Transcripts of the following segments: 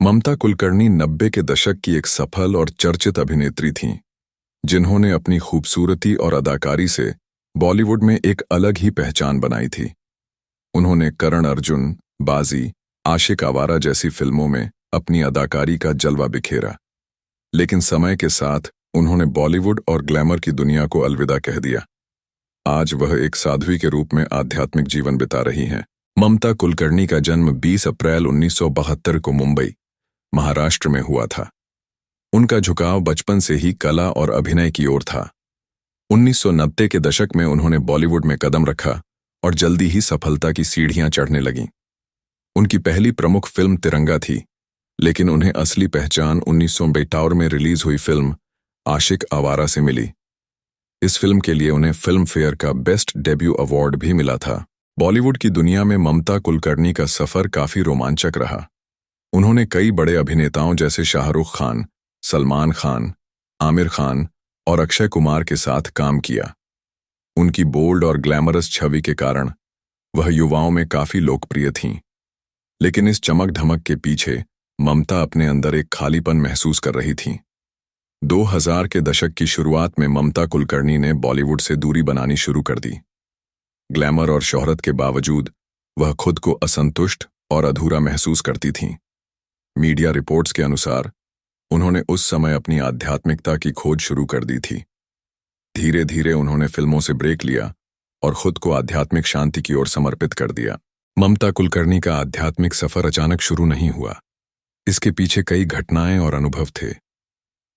ममता कुलकर्णी 90 के दशक की एक सफल और चर्चित अभिनेत्री थीं, जिन्होंने अपनी खूबसूरती और अदाकारी से बॉलीवुड में एक अलग ही पहचान बनाई थी। उन्होंने करण अर्जुन, बाजी, आशिक आवारा जैसी फिल्मों में अपनी अदाकारी का जलवा बिखेरा, लेकिन समय के साथ उन्होंने बॉलीवुड और ग्लैमर की दुनिया को अलविदा कह दिया। आज वह एक साध्वी के रूप में आध्यात्मिक जीवन बिता रही हैं। ममता कुलकर्णी का जन्म 20 अप्रैल 1972 को मुंबई, महाराष्ट्र में हुआ था। उनका झुकाव बचपन से ही कला और अभिनय की ओर था। 1990 के दशक में उन्होंने बॉलीवुड में कदम रखा और जल्दी ही सफलता की सीढ़ियां चढ़ने लगीं। उनकी पहली प्रमुख फिल्म तिरंगा थी, लेकिन उन्हें असली पहचान 1992 में रिलीज हुई फिल्म आशिक आवारा से मिली। इस फिल्म के लिए उन्हें फिल्म फेयर का बेस्ट डेब्यू अवार्ड भी मिला था। बॉलीवुड की दुनिया में ममता कुलकर्णी का सफर काफी रोमांचक रहा। उन्होंने कई बड़े अभिनेताओं जैसे शाहरुख खान, सलमान खान, आमिर खान और अक्षय कुमार के साथ काम किया। उनकी बोल्ड और ग्लैमरस छवि के कारण वह युवाओं में काफी लोकप्रिय थीं। लेकिन इस चमक धमक के पीछे ममता अपने अंदर एक खालीपन महसूस कर रही थीं। 2000 के दशक की शुरुआत में ममता कुलकर्णी ने बॉलीवुड से दूरी बनानी शुरू कर दी। ग्लैमर और शोहरत के बावजूद वह खुद को असंतुष्ट और अधूरा महसूस करती थीं। मीडिया रिपोर्ट्स के अनुसार उन्होंने उस समय अपनी आध्यात्मिकता की खोज शुरू कर दी थी। धीरे धीरे उन्होंने फिल्मों से ब्रेक लिया और खुद को आध्यात्मिक शांति की ओर समर्पित कर दिया। ममता कुलकर्णी का आध्यात्मिक सफर अचानक शुरू नहीं हुआ। इसके पीछे कई घटनाएं और अनुभव थे।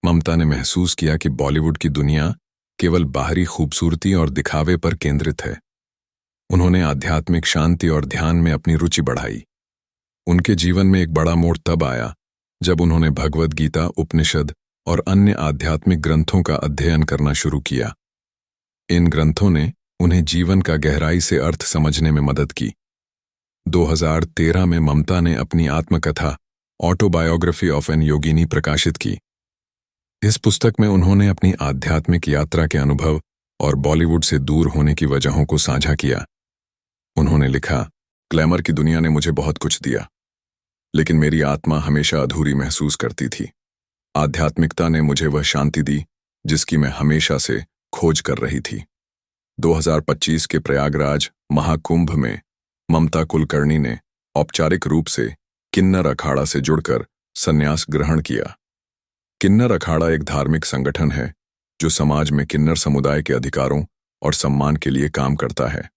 ममता ने महसूस किया कि बॉलीवुड की दुनिया केवल बाहरी खूबसूरती और दिखावे पर केंद्रित है। उन्होंने आध्यात्मिक शांति और ध्यान में अपनी रुचि बढ़ाई। उनके जीवन में एक बड़ा मोड़ तब आया जब उन्होंने भगवद गीता, उपनिषद और अन्य आध्यात्मिक ग्रंथों का अध्ययन करना शुरू किया। इन ग्रंथों ने उन्हें जीवन का गहराई से अर्थ समझने में मदद की। 2013 में ममता ने अपनी आत्मकथा ऑटोबायोग्राफी ऑफ एन योगिनी प्रकाशित की। इस पुस्तक में उन्होंने अपनी आध्यात्मिक यात्रा के अनुभव और बॉलीवुड से दूर होने की वजहों को साझा किया। उन्होंने लिखा, ग्लैमर की दुनिया ने मुझे बहुत कुछ दिया, लेकिन मेरी आत्मा हमेशा अधूरी महसूस करती थी। आध्यात्मिकता ने मुझे वह शांति दी जिसकी मैं हमेशा से खोज कर रही थी। 2025 के प्रयागराज महाकुंभ में ममता कुलकर्णी ने औपचारिक रूप से किन्नर अखाड़ा से जुड़कर संन्यास ग्रहण किया। किन्नर अखाड़ा एक धार्मिक संगठन है जो समाज में किन्नर समुदाय के अधिकारों और सम्मान के लिए काम करता है।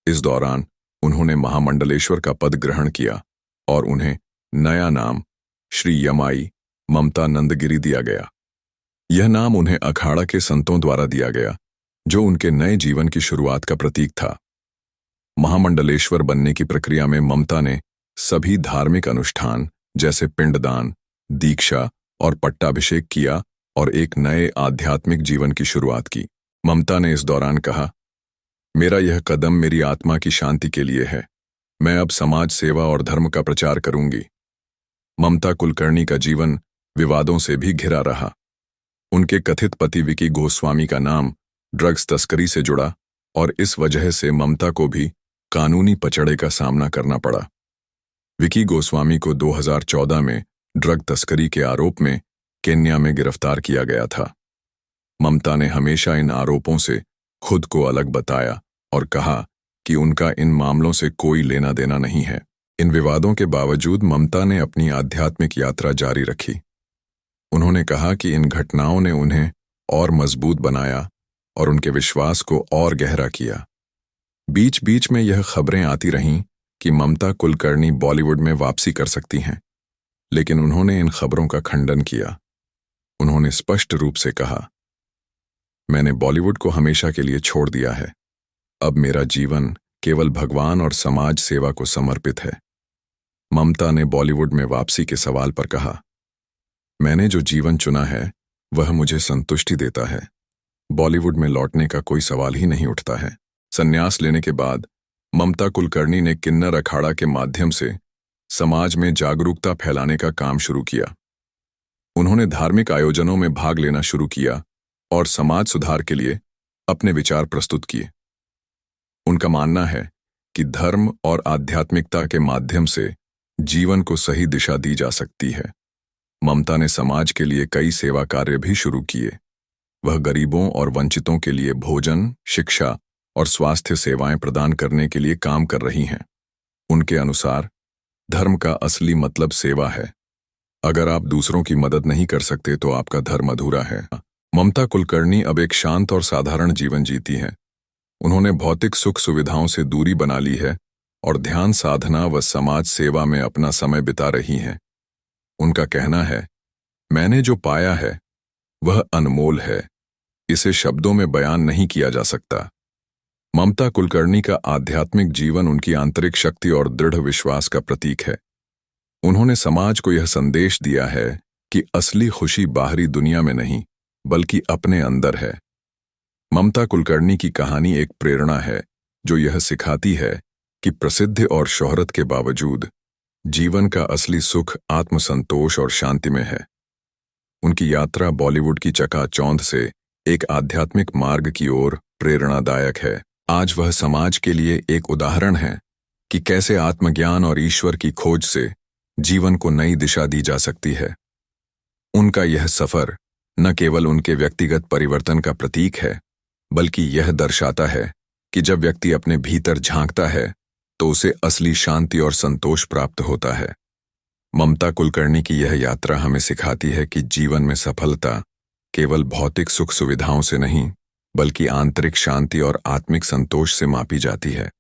इस दौरान उन्होंने महामंडलेश्वर का पद ग्रहण किया और उन्हें नया नाम श्री यमाई ममता नंदगिरी दिया गया। यह नाम उन्हें अखाड़ा के संतों द्वारा दिया गया, जो उनके नए जीवन की शुरुआत का प्रतीक था। महामंडलेश्वर बनने की प्रक्रिया में ममता ने सभी धार्मिक अनुष्ठान जैसे पिंडदान, दीक्षा और पट्टाभिषेक किया और एक नए आध्यात्मिक जीवन की शुरुआत की। ममता ने इस दौरान कहा, मेरा यह कदम मेरी आत्मा की शांति के लिए है। मैं अब समाज सेवा और धर्म का प्रचार करूंगी। ममता कुलकर्णी का जीवन विवादों से भी घिरा रहा। उनके कथित पति विकी गोस्वामी का नाम ड्रग्स तस्करी से जुड़ा और इस वजह से ममता को भी कानूनी पचड़े का सामना करना पड़ा। विकी गोस्वामी को 2014 में ड्रग तस्करी के आरोप में केन्या में गिरफ्तार किया गया था। ममता ने हमेशा इन आरोपों से खुद को अलग बताया और कहा कि उनका इन मामलों से कोई लेना देना नहीं है। इन विवादों के बावजूद ममता ने अपनी आध्यात्मिक यात्रा जारी रखी। उन्होंने कहा कि इन घटनाओं ने उन्हें और मजबूत बनाया और उनके विश्वास को और गहरा किया। बीच बीच में यह खबरें आती रहीं कि ममता कुलकर्णी बॉलीवुड में वापसी कर सकती हैं, लेकिन उन्होंने इन खबरों का खंडन किया। उन्होंने स्पष्ट रूप से कहा, मैंने बॉलीवुड को हमेशा के लिए छोड़ दिया है। अब मेरा जीवन केवल भगवान और समाज सेवा को समर्पित है। ममता ने बॉलीवुड में वापसी के सवाल पर कहा, मैंने जो जीवन चुना है वह मुझे संतुष्टि देता है। बॉलीवुड में लौटने का कोई सवाल ही नहीं उठता है। संन्यास लेने के बाद ममता कुलकर्णी ने किन्नर अखाड़ा के माध्यम से समाज में जागरूकता फैलाने का काम शुरू किया। उन्होंने धार्मिक आयोजनों में भाग लेना शुरू किया और समाज सुधार के लिए अपने विचार प्रस्तुत किए। उनका मानना है कि धर्म और आध्यात्मिकता के माध्यम से जीवन को सही दिशा दी जा सकती है। ममता ने समाज के लिए कई सेवा कार्य भी शुरू किए। वह गरीबों और वंचितों के लिए भोजन, शिक्षा और स्वास्थ्य सेवाएं प्रदान करने के लिए काम कर रही हैं। उनके अनुसार धर्म का असली मतलब सेवा है। अगर आप दूसरों की मदद नहीं कर सकते तो आपका धर्म अधूरा है। ममता कुलकर्णी अब एक शांत और साधारण जीवन जीती हैं। उन्होंने भौतिक सुख सुविधाओं से दूरी बना ली है और ध्यान साधना व समाज सेवा में अपना समय बिता रही हैं। उनका कहना है, मैंने जो पाया है वह अनमोल है, इसे शब्दों में बयान नहीं किया जा सकता। ममता कुलकर्णी का आध्यात्मिक जीवन उनकी आंतरिक शक्ति और दृढ़ विश्वास का प्रतीक है। उन्होंने समाज को यह संदेश दिया है कि असली खुशी बाहरी दुनिया में नहीं बल्कि अपने अंदर है। ममता कुलकर्णी की कहानी एक प्रेरणा है जो यह सिखाती है कि प्रसिद्धि और शोहरत के बावजूद जीवन का असली सुख आत्मसंतोष और शांति में है। उनकी यात्रा बॉलीवुड की चकाचौंध से एक आध्यात्मिक मार्ग की ओर प्रेरणादायक है। आज वह समाज के लिए एक उदाहरण है कि कैसे आत्मज्ञान और ईश्वर की खोज से जीवन को नई दिशा दी जा सकती है। उनका यह सफर न केवल उनके व्यक्तिगत परिवर्तन का प्रतीक है, बल्कि यह दर्शाता है कि जब व्यक्ति अपने भीतर झांकता है तो उसे असली शांति और संतोष प्राप्त होता है। ममता कुलकर्णी की यह यात्रा हमें सिखाती है कि जीवन में सफलता केवल भौतिक सुख सुविधाओं से नहीं, बल्कि आंतरिक शांति और आत्मिक संतोष से मापी जाती है।